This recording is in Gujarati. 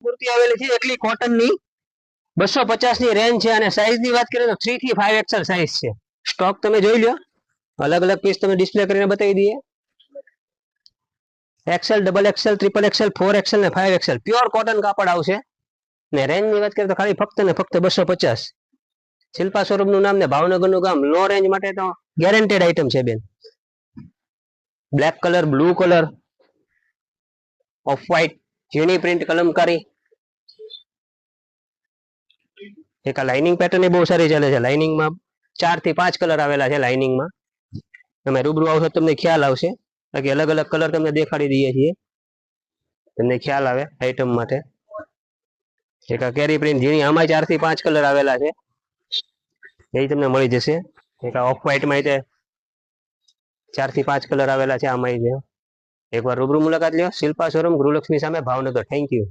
કુર્તી આવેલી છે એકલી કોટન ની 250 ની રેન્જ છે અને સાઈઝ ની વાત કરીએ તો 3 થી 5 એક્સેલ સાઈઝ છે સ્ટોક તમે જોઈ લો અલગ અલગ પીસ તમે ડિસ્પ્લે કરીને બતાવી દઈએ Excel double Excel triple Excel 4 Excel ને 5 એક્સેલ પ્યોર કોટન કાપડ આવશે ને રેન્જ ની વાત કરીએ તો ખાલી ફક્ત ને ફક્ત 250 શિલ્પા શોરૂમ નું નામ ને ભાવનગર નું ગામ લો રેન્જ માટે તો ગેરંટેડ આઈટમ છે બેન black colour blue colour off white ઝીણી પ્રિન્ટ કલમકારી એક આ લાઇનિંગ પેટર્ન બહુ સારી ચાલે છે લાઇનિંગમાં 4 થી 5 કલર આવેલા છે લાઇનિંગમાં તમે રૂબરૂ આવશો તમને ખ્યાલ આવશે બાકી અલગ અલગ કલર તમને દેખાડી દઈએ છીએ તમને ખ્યાલ આવે આઈટમ માટે એક આ કેરી પ્રિન્ટ ઝીણી આમાં 4 થી 5 કલર આવેલા છે એ તમને મળી જશે એક આ ઓફ વ્હાઈટમાં 4 થી 5 કલર આવેલા છે આમાં એકવાર રૂબરૂ મુલાકાત લ્યો શિલ્પા શોરૂમ ગૃહલક્ષ્મી સામે ભાવનગર થેન્ક યુ